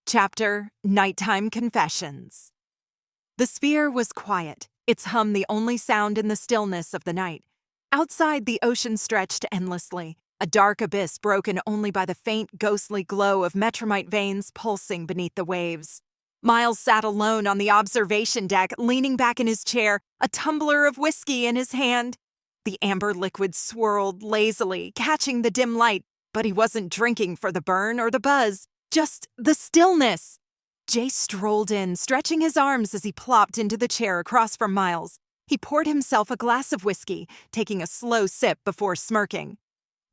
Chapter Nighttime Confessions. The sphere was quiet, its hum the only sound in the stillness of the night. Outside, the ocean stretched endlessly, a dark abyss broken only by the faint, ghostly glow of metromite veins pulsing beneath the waves. Miles sat alone on the observation deck, leaning back in his chair, a tumbler of whiskey in his hand. The amber liquid swirled lazily, catching the dim light, but he wasn't drinking for the burn or the buzz. Just the stillness. Jay strolled in, stretching his arms as he plopped into the chair across from Miles. He poured himself a glass of whiskey, taking a slow sip before smirking.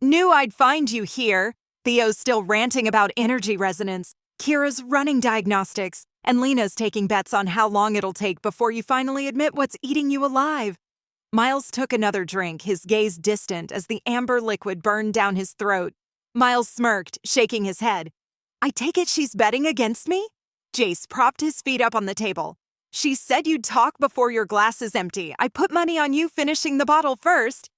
"Knew I'd find you here." Theo's still ranting about energy resonance. Kira's running diagnostics, and Lena's taking bets on how long it'll take before you finally admit what's eating you alive. Miles took another drink, his gaze distant as the amber liquid burned down his throat. Miles smirked, shaking his head. "I take it she's betting against me?" Jace propped his feet up on the table. "She said you'd talk before your glass is empty. I put money on you finishing the bottle first."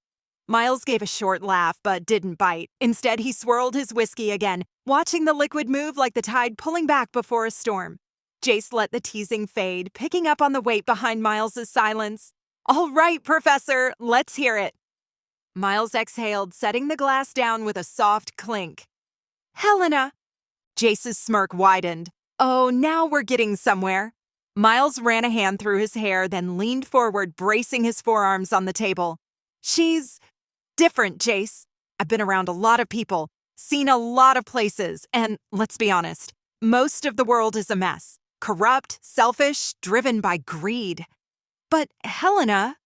Miles gave a short laugh, but didn't bite. Instead, he swirled his whiskey again, watching the liquid move like the tide pulling back before a storm. Jace let the teasing fade, picking up on the weight behind Miles's silence. "All right, Professor, let's hear it." Miles exhaled, setting the glass down with a soft clink. "Helena." Jace's smirk widened. "Oh, now we're getting somewhere." Miles ran a hand through his hair, then leaned forward, bracing his forearms on the table. "She's different, Jace. I've been around a lot of people, seen a lot of places, and let's be honest, most of the world is a mess. Corrupt, selfish, driven by greed. But Helena,"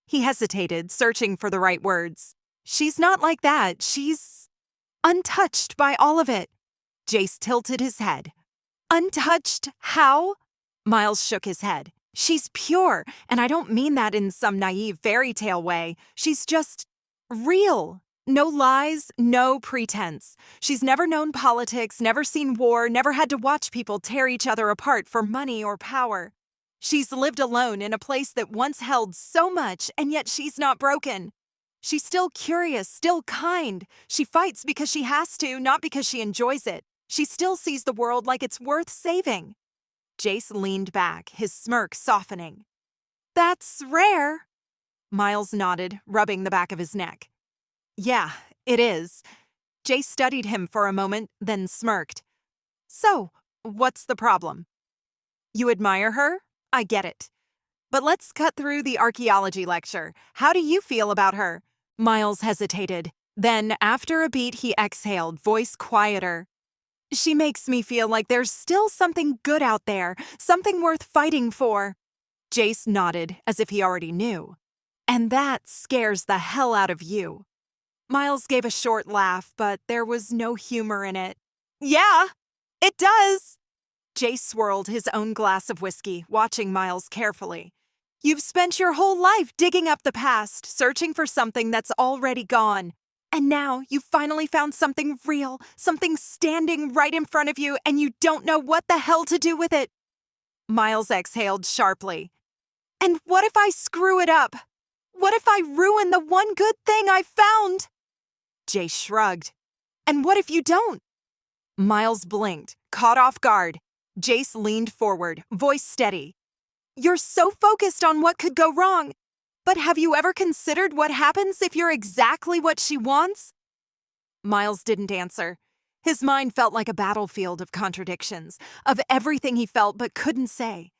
he hesitated, searching for the right words. "She's not like that. She's untouched by all of it." Jace tilted his head. "Untouched? How?" Miles shook his head. "She's pure, and I don't mean that in some naive fairy tale way. She's just real. No lies, no pretense. She's never known politics, never seen war, never had to watch people tear each other apart for money or power. She's lived alone in a place that once held so much, and yet she's not broken. She's still curious, still kind. She fights because she has to, not because she enjoys it. She still sees the world like it's worth saving." Jace leaned back, his smirk softening. "That's rare." Miles nodded, rubbing the back of his neck. "Yeah, it is." Jace studied him for a moment, then smirked. "So, what's the problem?" "You admire her? I get it. But let's cut through the archaeology lecture. How do you feel about her?" Miles hesitated. Then, after a beat, he exhaled, voice quieter. "She makes me feel like there's still something good out there, something worth fighting for." Jace nodded, as if he already knew. "And that scares the hell out of you." Miles gave a short laugh, but there was no humor in it. "Yeah, it does." Jace swirled his own glass of whiskey, watching Miles carefully. "You've spent your whole life digging up the past, searching for something that's already gone. And now you've finally found something real, something standing right in front of you, and you don't know what the hell to do with it." Miles exhaled sharply. "And what if I screw it up? What if I ruin the one good thing I found?" Jay shrugged. "And what if you don't?" Miles blinked, caught off guard. Jace leaned forward, voice steady. "You're so focused on what could go wrong. But have you ever considered what happens if you're exactly what she wants?" Miles didn't answer. His mind felt like a battlefield of contradictions, of everything he felt but couldn't say.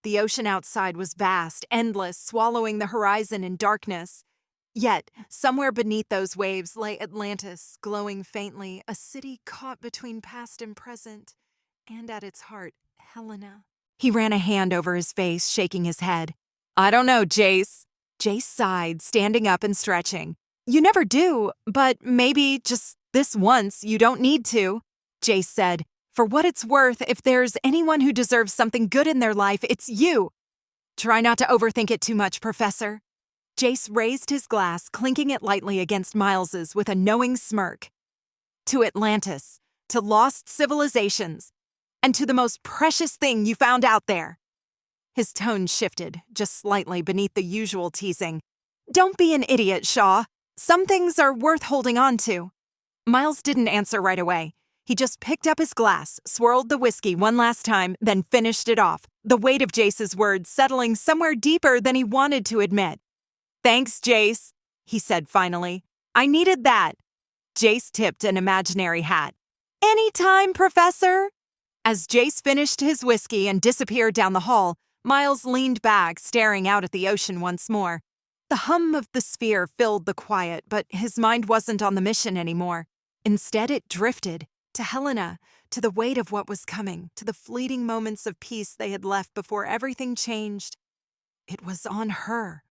The ocean outside was vast, endless, swallowing the horizon in darkness. Yet, somewhere beneath those waves lay Atlantis, glowing faintly, a city caught between past and present, and at its heart, Helena. He ran a hand over his face, shaking his head. "I don't know, Jace." Jace sighed, standing up and stretching. "You never do, but maybe just this once you don't need to." Jace said, "For what it's worth, if there's anyone who deserves something good in their life, it's you. Try not to overthink it too much, Professor." Jace raised his glass, clinking it lightly against Miles's with a knowing smirk. "To Atlantis, to lost civilizations, and to the most precious thing you found out there." His tone shifted, just slightly beneath the usual teasing. "Don't be an idiot, Shaw. Some things are worth holding on to." Miles didn't answer right away. He just picked up his glass, swirled the whiskey one last time, then finished it off, the weight of Jace's words settling somewhere deeper than he wanted to admit. "Thanks, Jace," he said finally. "I needed that." Jace tipped an imaginary hat. "Anytime, Professor." As Jace finished his whiskey and disappeared down the hall, Miles leaned back, staring out at the ocean once more. The hum of the sphere filled the quiet, but his mind wasn't on the mission anymore. Instead, it drifted to Helena, to the weight of what was coming, to the fleeting moments of peace they had left before everything changed. It was on her.